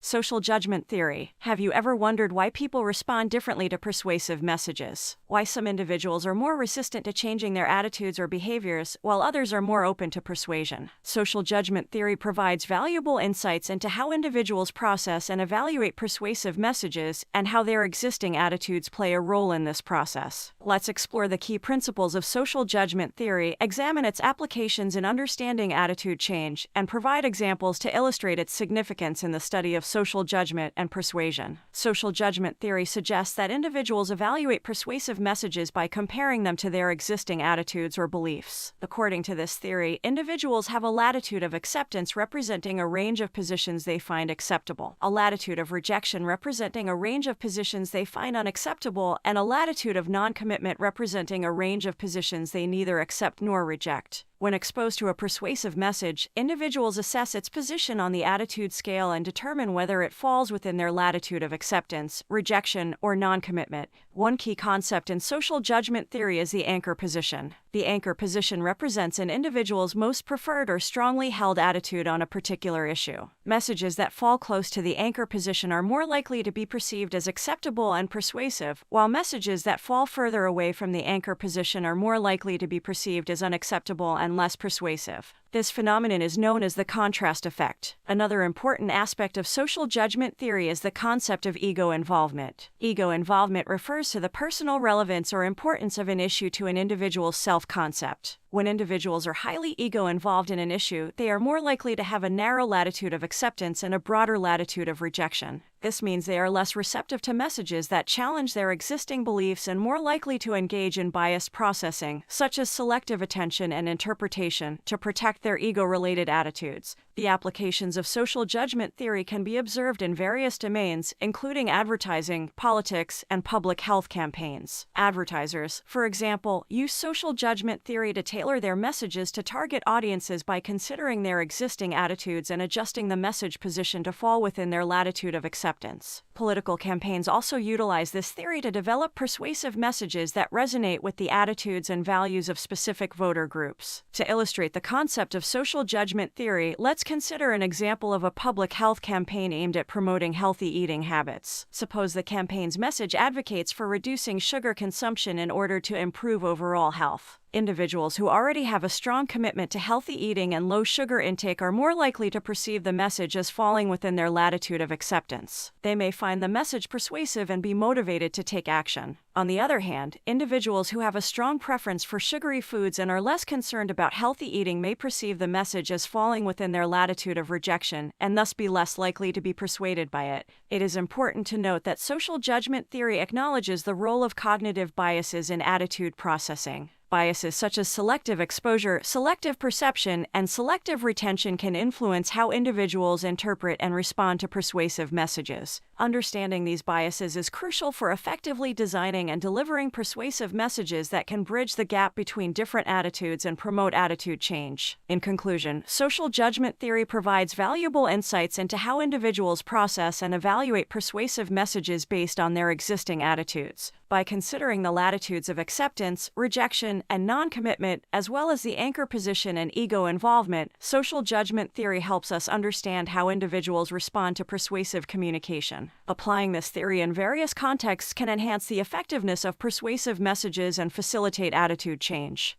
Social judgment theory. Have you ever wondered why people respond differently to persuasive messages? Why some individuals are more resistant to changing their attitudes or behaviors, while others are more open to persuasion? Social judgment theory provides valuable insights into how individuals process and evaluate persuasive messages and how their existing attitudes play a role in this process. Let's explore the key principles of social judgment theory, examine its applications in understanding attitude change, and provide examples to illustrate its significance in the study of social judgment and persuasion. Social judgment theory suggests that individuals evaluate persuasive messages by comparing them to their existing attitudes or beliefs. According to this theory, individuals have a latitude of acceptance representing a range of positions they find acceptable, a latitude of rejection representing a range of positions they find unacceptable, and a latitude of non-commitment representing a range of positions they neither accept nor reject. When exposed to a persuasive message, individuals assess its position on the attitude scale and determine whether it falls within their latitude of acceptance, rejection, or non-commitment. One key concept in social judgment theory is the anchor position. The anchor position represents an individual's most preferred or strongly held attitude on a particular issue. Messages that fall close to the anchor position are more likely to be perceived as acceptable and persuasive, while messages that fall further away from the anchor position are more likely to be perceived as unacceptable and less persuasive. This phenomenon is known as the contrast effect. Another important aspect of social judgment theory is the concept of ego involvement. Ego involvement refers to the personal relevance or importance of an issue to an individual's self-concept. When individuals are highly ego-involved in an issue, they are more likely to have a narrow latitude of acceptance and a broader latitude of rejection. This means they are less receptive to messages that challenge their existing beliefs and more likely to engage in biased processing, such as selective attention and interpretation, to protect their ego-related attitudes. The applications of social judgment theory can be observed in various domains, including advertising, politics, and public health campaigns. Advertisers, for example, use social judgment theory to tailor their messages to target audiences by considering their existing attitudes and adjusting the message position to fall within their latitude of acceptance. Political campaigns also utilize this theory to develop persuasive messages that resonate with the attitudes and values of specific voter groups. To illustrate the concept of social judgment theory, let's consider an example of a public health campaign aimed at promoting healthy eating habits. Suppose the campaign's message advocates for reducing sugar consumption in order to improve overall health. Individuals who already have a strong commitment to healthy eating and low sugar intake are more likely to perceive the message as falling within their latitude of acceptance. They may find the message persuasive and be motivated to take action. On the other hand, individuals who have a strong preference for sugary foods and are less concerned about healthy eating may perceive the message as falling within their latitude of rejection and thus be less likely to be persuaded by it. It is important to note that social judgment theory acknowledges the role of cognitive biases in attitude processing. Biases such as selective exposure, selective perception, and selective retention can influence how individuals interpret and respond to persuasive messages. Understanding these biases is crucial for effectively designing and delivering persuasive messages that can bridge the gap between different attitudes and promote attitude change. In conclusion, social judgment theory provides valuable insights into how individuals process and evaluate persuasive messages based on their existing attitudes. By considering the latitudes of acceptance, rejection, and non-commitment, as well as the anchor position and ego involvement, social judgment theory helps us understand how individuals respond to persuasive communication. Applying this theory in various contexts can enhance the effectiveness of persuasive messages and facilitate attitude change.